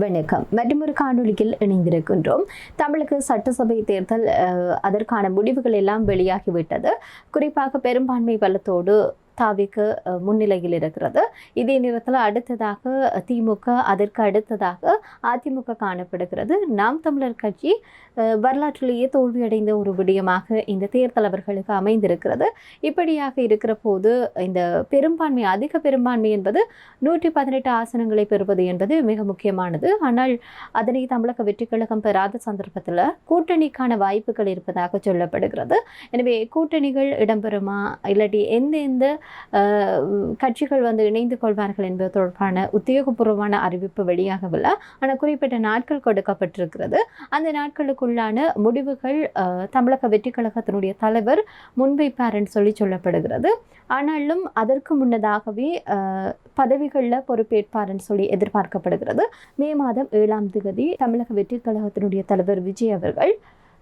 வணக்கம். மற்றொரு காணொளியில் இணைந்திருக்கின்றோம். தமிழக சட்டசபை தேர்தல் அதற்கான முடிவுகள் எல்லாம் வெளியாகிவிட்டது. குறிப்பாக பெரும்பான்மை பலத்தோடு தாவிக்கு முன்னிலையில் இருக்கிறது. இதே நேரத்தில் அடுத்ததாக திமுக, அதற்கு அடுத்ததாக அதிமுக காணப்படுகிறது. நாம் தமிழர் கட்சி வரலாற்றிலேயே தோல்வியடைந்த ஒரு விடயமாக இந்த தேர்தல் அவர்களுக்கு அமைந்திருக்கிறது. இப்படியாக இருக்கிற போது இந்த பெரும்பான்மை, அதிக பெரும்பான்மை என்பது 118 ஆசனங்களை பெறுவது என்பது மிக முக்கியமானது. ஆனால் அதனை தமிழக வெற்றி கழகம் பெறாத சந்தர்ப்பத்தில் கூட்டணிக்கான வாய்ப்புகள் இருப்பதாக சொல்லப்படுகிறது. எனவே கூட்டணிகள் இடம்பெறுமா, இல்லாட்டி எந்தெந்த கட்சிகள் இணைந்து கொள்வார்கள் என்பது தொடர்பான உத்தியோகபூர்வமான அறிவிப்பு வெளியாகவில்லை. ஆனால் குறிப்பிட்ட நாட்கள் கொடுக்கப்பட்டிருக்கிறது. அந்த நாட்களுக்குள்ளான முடிவுகள் தமிழக வெற்றி கழகத்தினுடைய தலைவர் முன்வைப்பார் என்று சொல்லப்படுகிறது. ஆனாலும் அதற்கு முன்னதாகவே பதவிகளில் பொறுப்பேற்பார் என்று எதிர்பார்க்கப்படுகிறது. மே மாதம் 7ஆம் தேதி தமிழக வெற்றி கழகத்தினுடைய தலைவர் விஜய் அவர்கள்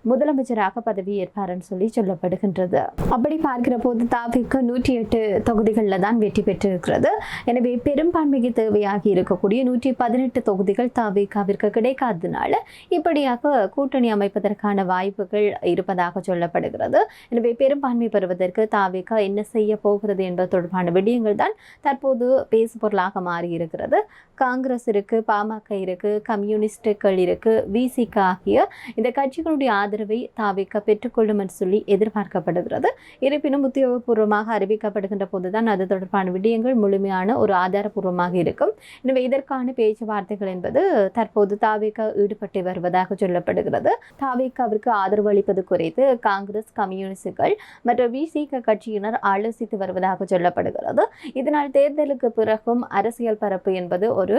முதலமைச்சராக பதவியேற்பார் என்று சொல்லப்படுகின்றது. அப்படி பார்க்கிற போது தாவிக்கு 108 தொகுதிகளில் தான் வெற்றி பெற்றிருக்கிறது. எனவே பெரும்பான்மைக்கு தேவையாகி இருக்கக்கூடிய 118 தொகுதிகள் தாவிகாவிற்கு கிடைக்காததுனால இப்படியாக கூட்டணி அமைப்பதற்கான வாய்ப்புகள் இருப்பதாக சொல்லப்படுகிறது. எனவே பெரும்பான்மை பெறுவதற்கு தாவிகா என்ன செய்ய போகிறது என்பது தொடர்பான விடயங்கள் தான் தற்போது பேசுபொருளாக மாறியிருக்கிறது. காங்கிரஸ் இருக்கு, பாமக இருக்கு, கம்யூனிஸ்டுகள் இருக்கு, விசிக ஆகிய இந்த கட்சிகளுடைய ஆதரவை தாவிக பெற்றுக்கொள்ளும் என்று எதிர்பார்க்கப்படுகிறது. இருப்பினும் உத்தியோகபூர்வமாக அறிவிக்கப்படுகின்ற போதுதான் அது தொடர்பான விடயங்கள் முழுமையான ஒரு ஆதாரபூர்வமாக இருக்கும். எனவே இதற்கான பேச்சுவார்த்தைகள் என்பது தற்போது தாவிக ஈடுபட்டு வருவதாக சொல்லப்படுகிறது. தாவிகாவிற்கு ஆதரவு அளிப்பது குறித்து காங்கிரஸ், கம்யூனிஸ்டுகள் மற்றும் விசிக கட்சியினர் ஆலோசித்து வருவதாக சொல்லப்படுகிறது. இதனால் தேர்தலுக்கு பிறகும் அரசியல் பரப்பு என்பது ஒரு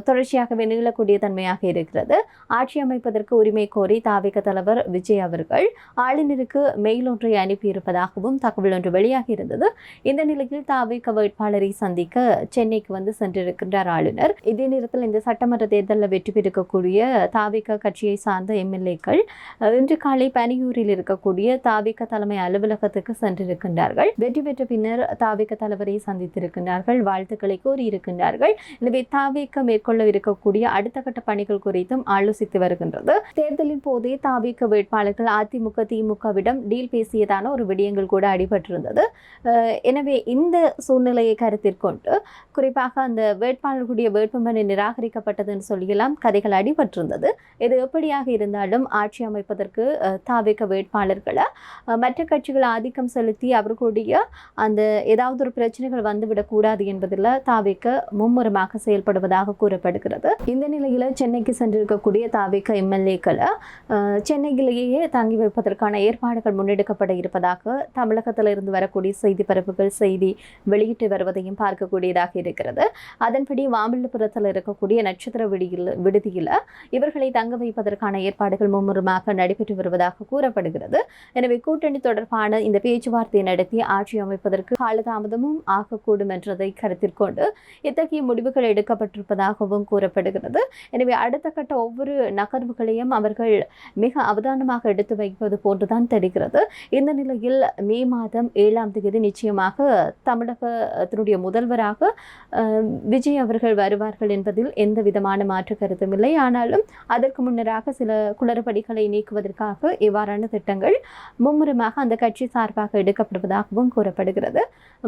தொடர்ச்சியாகவே நீளக்கூடிய தன்மையாக இருக்கிறது. ஆட்சி அமைப்பதற்கு உரிமை கோரி தாவிக தலைவர் விஜய் அவர்கள் ஆளுநருக்கு மெயில் ஒன்றை அனுப்பியிருப்பதாகவும் தகவல் ஒன்று வெளியாகி இருந்தது. இந்த நிலையில் தாவிக வேட்பாளரை சந்திக்க சென்னைக்கு சென்றிருக்கின்றார் ஆளுநர். இதே நேரத்தில் இந்த சட்டமன்ற தேர்தலில் வெற்றி பெறக்கூடிய தாவிக கட்சியை சார்ந்த எம்எல்ஏக்கள் இன்று காலை பனியூரில் இருக்கக்கூடிய தாவிக தலைமை அலுவலகத்துக்கு சென்றிருக்கின்றார்கள். வெற்றி பெற்ற பின்னர் தாவிக தலைவரை சந்தித்திருக்கின்றார்கள், வாழ்த்துக்களை கூறியிருக்கின்றார்கள். எனவே தாவிக மேற்கொள்ள இருக்கக்கூடிய அடுத்த கட்ட பணிகள் குறித்தும் ஆலோசித்து வருகின்றது. தேர்தலின் போதே தாவிக வேட்பாளர்கள் அதிமுக, திமுகவிடம் டீல் பேசியதான ஒரு விடயங்கள் கூட அடிபட்டிருந்தது. எனவே இந்த சூழ்நிலையை கருத்தில் கொண்டு குறிப்பாக அந்த வேட்பாளர்களுடைய வேட்புமனு நிராகரிக்கப்பட்டது என்று சொல்லலாம் கதைகள் அடிபட்டிருந்தது. இது எப்படியாக இருந்தாலும் ஆட்சி அமைப்பதற்கு தாவிக வேட்பாளர்களை மற்ற கட்சிகள் ஆதிக்கம் செலுத்தி அவர்களுடைய அந்த ஏதாவது ஒரு பிரச்சனைகள் வந்துவிடக்கூடாது என்பதில் தாவிக மும்முரமாக செயல்படுவதாக கூறப்படுகிறது. இந்த நிலையில் சென்னைக்கு சென்றிருக்கக்கூடிய தாவிக எம்எல்ஏக்களை சென்னையிலேயே தங்கி வைப்பதற்கான ஏற்பாடுகள் முன்னெடுக்கப்பட இருப்பதாக தமிழகத்தில் இருந்து வரக்கூடிய செய்தி பரப்புகள் செய்தி வெளியிட்டு வருவதையும் பார்க்கக்கூடியதாக இருக்கிறது. அதன்படி மாமல்லபுரத்தில் இருக்கக்கூடிய நட்சத்திர விடுதியில் இவர்களை தங்க வைப்பதற்கான ஏற்பாடுகள் மும்முரமாக நடைபெற்று வருவதாக கூறப்படுகிறது. எனவே கூட்டணி தொடர்பான இந்த பேச்சுவார்த்தை நடத்தி ஆட்சி அமைப்பதற்கு காலதாமதமும் ஆகக்கூடும் என்றதை கருத்தில் கொண்டு இத்தகைய முடிவுகள் எடுக்கப்பட்டிருப்பதாகவும் கூறப்படுகிறது. எனவே அடுத்த கட்ட ஒவ்வொரு நகர்வுகளையும் அவர்கள் மிக அவதானமாக எடுத்து வைப்பது போன்றுதான் தெரிகிறது. இந்த நிலையில் மே மாதம் 7ஆம் தேதி நிச்சயமாக தமிழகத்தினுடைய முதல்வராக விஜய் அவர்கள் வருவார்கள் என்பதில் எந்த விதமான மாற்று கருத்தும் இல்லை. ஆனாலும் அதற்கு முன்னராக சில குளறுபடிகளை நீக்குவதற்காக இவ்வாறான திட்டங்கள் மும்முரமாக அந்த கட்சி சார்பாக எடுக்கப்படுவதாகவும் கூறப்படுகிறது.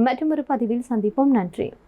மற்றொரு பதிவில் சந்திப்போம். நன்றி.